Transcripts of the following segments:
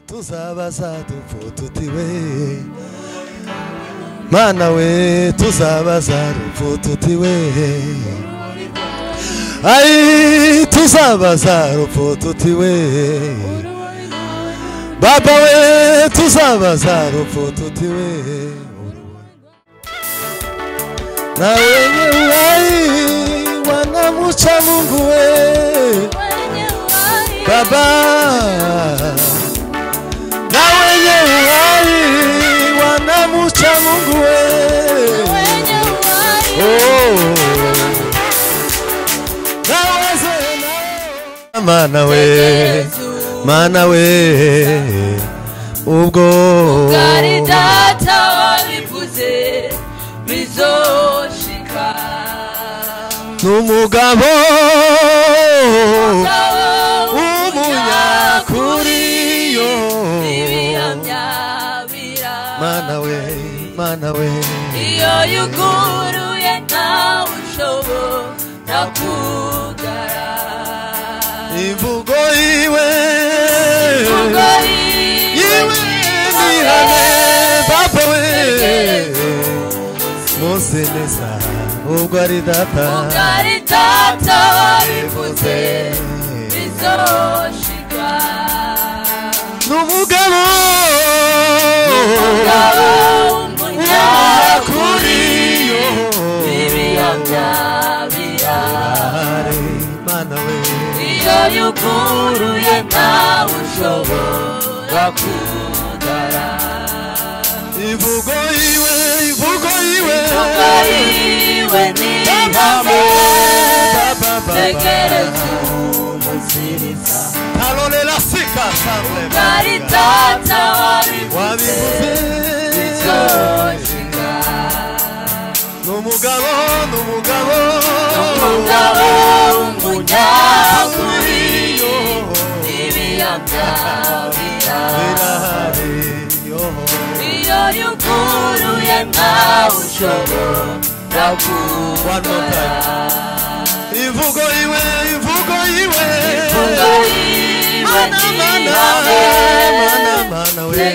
tuzabaza dupfu tutiwe mana we tuzabaza dupfu tutiwe ai tuzabaza dupfu tutiwe baba we tuzabaza dupfu tutiwe na wenye ai wanamucha Mungu we baba na wenye uhai wanamucha Mungu we na wazee na mana we ubwo Ugari data wabivuze bizoshika n'umugabo umunyakuriyo mana we iyo yuguruye ntawe ushobora kugara imvugo yiwe nihane papa we Mose neza ubwo ari data wabivuze bizoshika n'umugabo umunyakuriyo mana we iyo yuguruye ntawe ushobora kugara imvugo yiwe ni ihame tegereza umusiriza talolela sika samble ugari data wabivuze bizoshika n'umugabo umunyakuriyo iyo yuguruye ntawe ushobora kugara imvugo yiwe mana we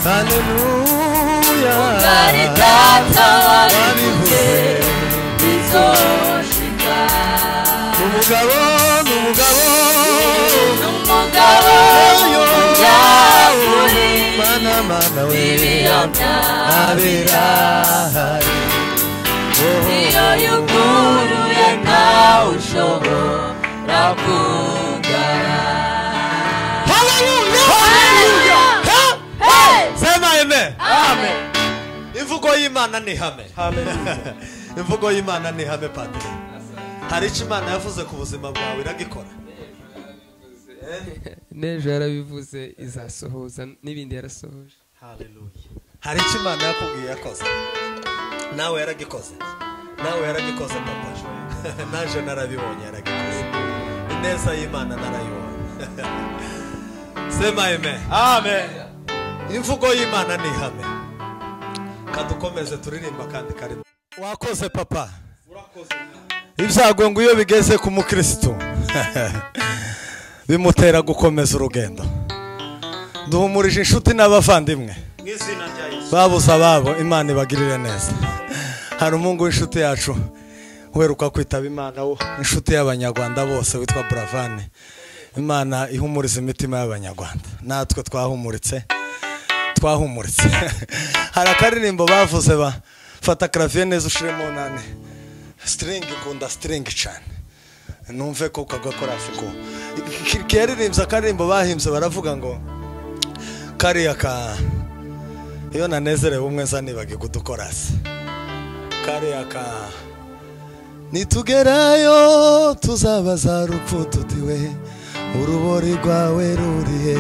haleluya ugari data wabivuze bizoshika n'umugabo mana we abirahari iyo yuguruye ntawe ushobora kugara haleluya sema amen imvugo y'Imana ni hame imvugo y'Imana ni hame padre hari icyo Imana yavuze ku buzima bwawe iragikora nejo yarabivuze izasohoza n'ibindi yarasohoje haleluya hari icyo Imana yakubwiye yakoze nawe yaragikoze papa naje narabibonye yaragikoze ineza y'Imana narayibonye sema amen imvugo y'Imana ni hame kadukomeze turirimba kandi karimo wakoze papa ibyago ngo iyo bigeze ku mukristo bimutera gukomeza urugendo duhumurije inshuti n'abavandimwe babuze ababo Imana ibagirire neza hari umungu w'inshuti yacu uheruka kwitaba Imana inshuti y'abanyarwanda bose witwa Bravane Imana ihumuriza imitima y'abanyarwanda natwe twahumuritse hari akaririmbo bavuze bafata clavier neza ushiremo nane string kunda string cyane numve ko kagakora afiko kiririmbye akaririmbo bahimbye baravuga ngo kariya ka iyo nanezerewe umwe zanibaga kudukorase kariya ka nitugerayo tuzabaza rupfu tutiwe urubori rwawe rurihe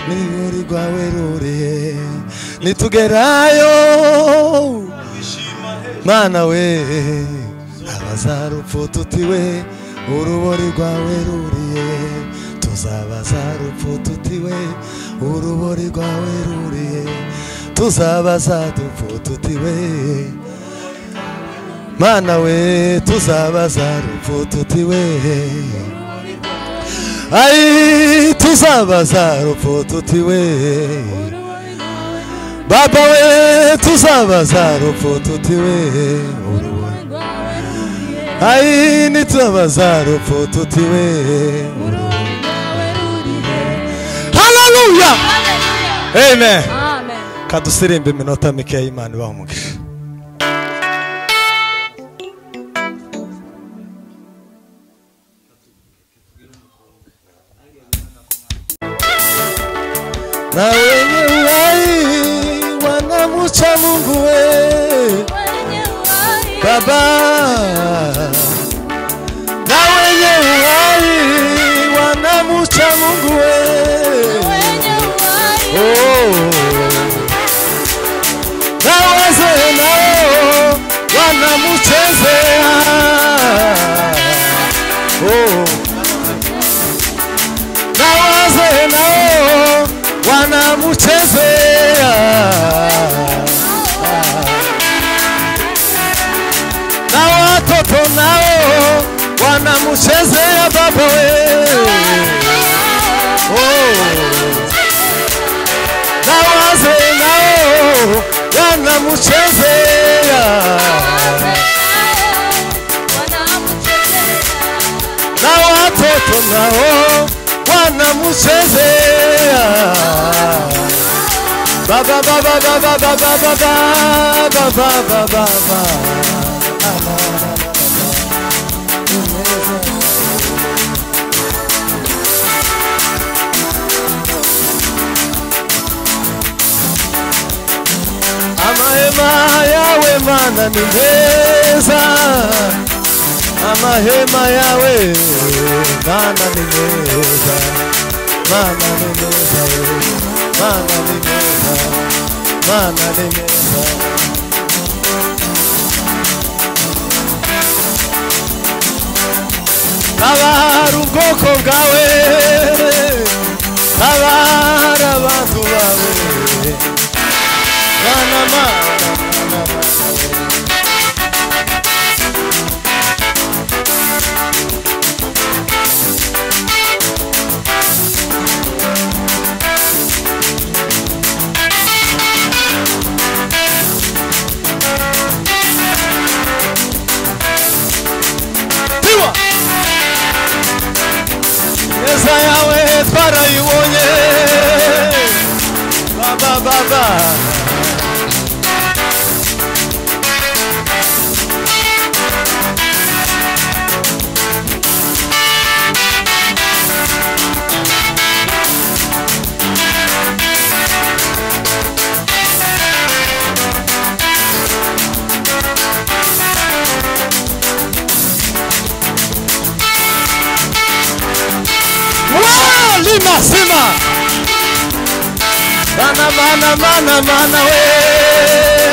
n'iburi rwawe rurihe nitugerayo mana we abaza rupfu tutiwe urubori rwawe rurihe tuzabaza rupfu tutiwe urubori rwawe rurihe tuzabaza dupfu tutiwe mana we tuzabaza rupfu tutiwe Ai tuzabaza rupfu tutiwe Baba we tuzabaza rupfu tutiwe Ai nitubaza rupfu tutiwe Hallelujah Amen Kadusirimbe iminota mike y'Imana bahumugisha Na wenye uhai wanamucha Mungu we Baba Na wenye uhai wanamucha Mungu we Oh Na wazee nao wanamuchezea Oh Na wazee nao wanamuchezea Na watoto nao wanamuchezea Baba we Oh Na wazee nao wanamuchezea Na watoto nao wanamuchezea Baba baba baba baba baba baba baba Amahema yawe Mana ni meza Amahema yawe Mana ni meza Mana ni meza Mana ni meza Mana ni meza Tabara ubwoko bwawe Tabara abantu bawe Mana Mana Neza yawe twarayibonye Baba baba Lima sima Mana mana mana mana we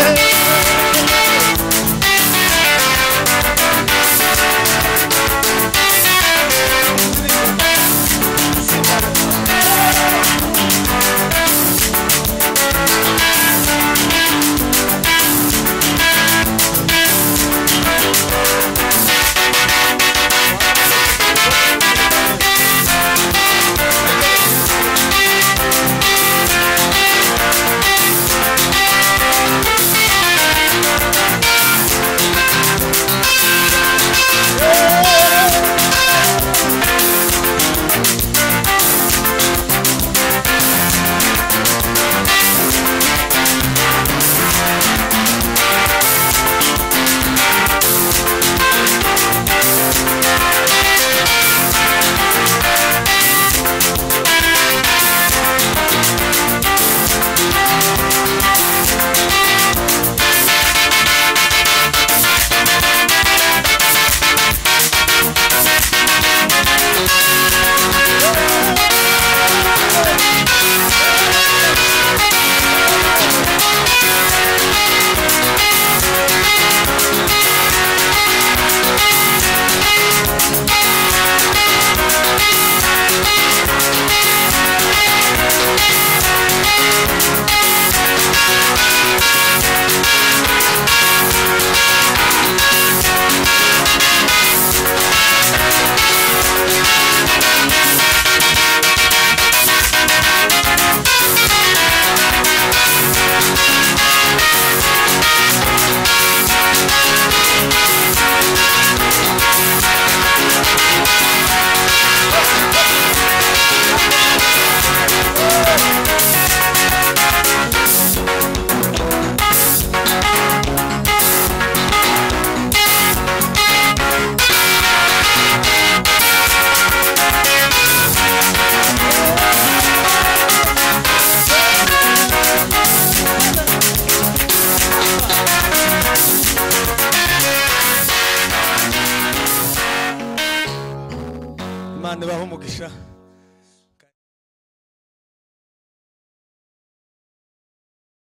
umugisha